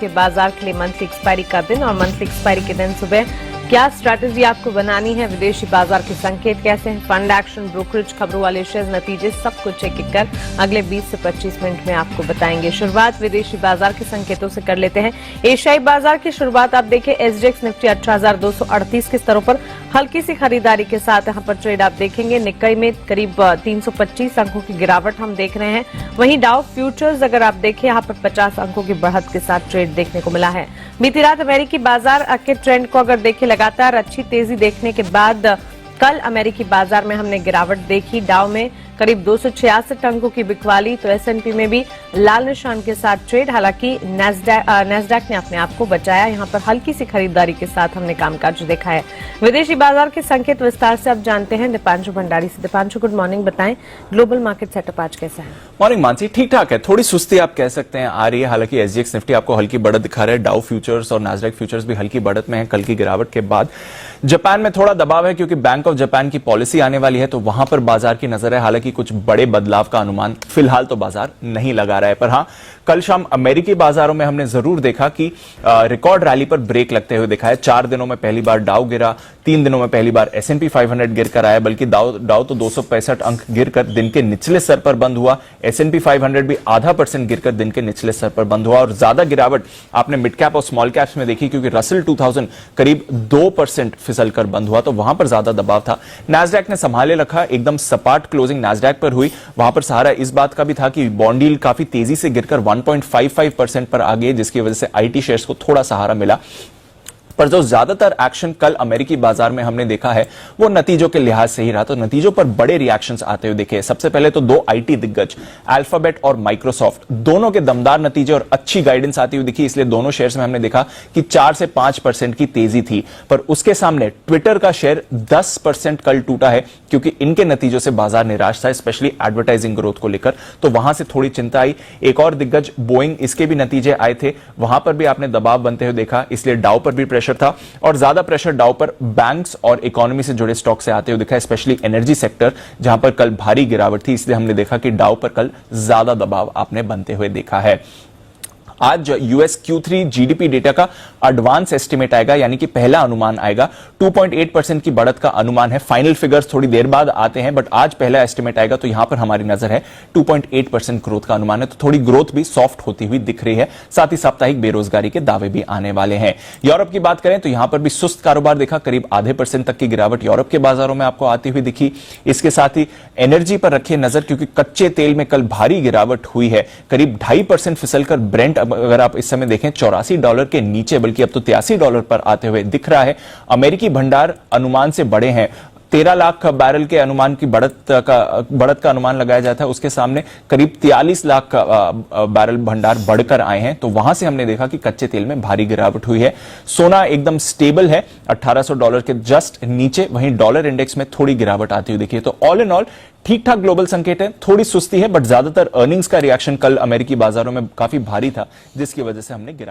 के बाजार के लिए मंथली एक्सपायरी का दिन और मंथली एक्सपायरी के दिन सुबह क्या स्ट्रैटेजी आपको बनानी है, विदेशी बाजार के संकेत कैसे हैं, फंड एक्शन, ब्रोकरेज, खबरों वाले शेयर, नतीजे, सब कुछ एक एक कर अगले 20 से 25 मिनट में आपको बताएंगे। शुरुआत विदेशी बाजार के संकेतों से कर लेते हैं। एशियाई बाजार की शुरुआत आप देखिए, एसजीएक्स निफ्टी 18,238 के स्तरों पर हल्की सी खरीदारी के साथ यहां पर ट्रेड आप देखेंगे। निक्कई में करीब 325 अंकों की गिरावट हम देख रहे हैं। वहीं डाउ फ्यूचर्स अगर आप देखें यहां पर 50 अंकों की बढ़त के साथ ट्रेड देखने को मिला है। बीती रात अमेरिकी बाजार के ट्रेंड को अगर देखें, लगातार अच्छी तेजी देखने के बाद कल अमेरिकी बाजार में हमने गिरावट देखी। डाउ में करीब 266 अंकों की बिकवाली, तो एसएनपी में भी लाल निशान के साथ ट्रेड। हालांकि नैस्डैक ने अपने आप को बचाया, यहां पर हल्की सी खरीदारी के साथ हमने कामकाज देखा है। विदेशी बाजार के संकेत विस्तार से अब जानते हैं दीपांशु भंडारी से। दीपांशु, गुड मॉर्निंग, बताएं ग्लोबल मार्केट सेटअप आज कैसा है? मॉर्निंग मानसी, ठीक ठाक है, थोड़ी सुस्ती आप कह सकते हैं आ रही है। हालांकि एसजीएक्स निफ्टी आपको हल्की बढ़त दिखा रहा है, डाउ फ्यूचर्स और नैस्डैक फ्यूचर्स भी हल्की बढ़त में है कल की गिरावट के बाद। जापान में थोड़ा दबाव है क्योंकि बैंक ऑफ जापान की पॉलिसी आने वाली है, तो वहां पर बाजार की नजर है। हालांकि कुछ बड़े बदलाव का अनुमान फिलहाल तो बाजार नहीं लगा रहा है, पर हां, कल शाम अमेरिकी बाजारों में हमने जरूर देखा कि रिकॉर्ड रैली पर ब्रेक लगते हुए दिखा है। 4 दिनों में पहली बार डाउ गिरा, 3 दिनों में पहली बार एसएनपी 500 गिरकर आया, बल्कि डाउ तो 265 अंक गिरकर दिन के निचले स्तर पर बंद हुआ। एसएनपी 500 भी 0.5% गिरकर दिन के निचले स्तर पर बंद हुआ। और ज्यादा गिरावट आपने मिड कैप और स्मॉल कैप्स में देखी, क्योंकि रसल 2000 करीब 2% फिसलकर बंद हुआ, तो वहां पर ज्यादा दबाव था। नैस्डैक ने संभाले रखा, एकदम सपाट क्लोजिंग नैस्डैक पर हुई। वहां पर सहारा इस बात का भी था कि बॉन्ड यील्ड काफी तेजी से गिरकर 1.55% पर आ गई, जिसकी वजह से आईटी शेयर्स को थोड़ा सहारा मिला। पर जो ज्यादातर एक्शन कल अमेरिकी बाजार में हमने देखा है वो नतीजों के लिहाज से ही रहा। तो नतीजों पर बड़े रिएक्शंस आते हुए दिखे। सबसे पहले तो 2 आईटी दिग्गज अल्फाबेट और माइक्रोसॉफ्ट दोनों के दमदार नतीजे और अच्छी गाइडेंस आती हुई दिखी, इसलिए दोनों शेयर्स में हमने देखा कि 4 से 5% की तेजी थी। पर उसके सामने ट्विटर का शेयर 10% कल टूटा है, क्योंकि इनके नतीजों से बाजार निराश था, स्पेशली एडवर्टाइजिंग ग्रोथ को लेकर, तो वहां से थोड़ी चिंता आई। एक और दिग्गज बोइंग, इसके भी नतीजे आए थे, वहां पर भी आपने दबाव बनते हुए देखा, इसलिए डाउ पर भी प्रेशर था। और ज्यादा प्रेशर डाउ पर बैंक्स और इकोनॉमी से जुड़े स्टॉक से आते हुए दिखा, स्पेशली एनर्जी सेक्टर, जहां पर कल भारी गिरावट थी, इसलिए हमने देखा कि डाउ पर कल ज्यादा दबाव आपने बनते हुए देखा है। आज यूएस Q3 जीडीपी डेटा का एडवांस एस्टिमेट आएगा, यानी कि पहला अनुमान आएगा। 2.8% की बढ़त का अनुमान है। फाइनल फिगर्स थोड़ी देर बाद आते हैं, बट आज पहला एस्टिमेट आएगा, तो यहां पर हमारी नजर है 2.8% ग्रोथ का अनुमान है। तो थोड़ी ग्रोथ भी सॉफ्ट होती हुई दिख रही है। साथ ही साप्ताहिक बेरोजगारी के दावे भी आने वाले हैं। यूरोप की बात करें तो यहां पर भी सुस्त कारोबार देखा, करीब 0.5% तक की गिरावट यूरोप के बाजारों में आपको आती हुई दिखी। इसके साथ ही एनर्जी पर रखिए नजर, क्योंकि कच्चे तेल में कल भारी गिरावट हुई है, करीब 2.5% फिसलकर ब्रेंट अगर आप इस समय देखें $84 के नीचे, बल्कि अब तो $83 पर आते हुए दिख रहा है। अमेरिकी भंडार अनुमान से बड़े हैं, 13 लाख बैरल के अनुमान की बढ़त का अनुमान लगाया जाता है, उसके सामने करीब 43 लाख बैरल भंडार बढ़कर आए हैं। तो वहां से हमने देखा कि कच्चे तेल में भारी गिरावट हुई है। सोना एकदम स्टेबल है $1800 के जस्ट नीचे, वहीं डॉलर इंडेक्स में थोड़ी गिरावट आती हुई देखिए। तो ऑल इन ऑल ठीक ठाक ग्लोबल संकेत है, थोड़ी सुस्ती है, बट ज्यादातर अर्निंग्स का रिएक्शन कल अमेरिकी बाजारों में काफी भारी था, जिसकी वजह से हमने गिरा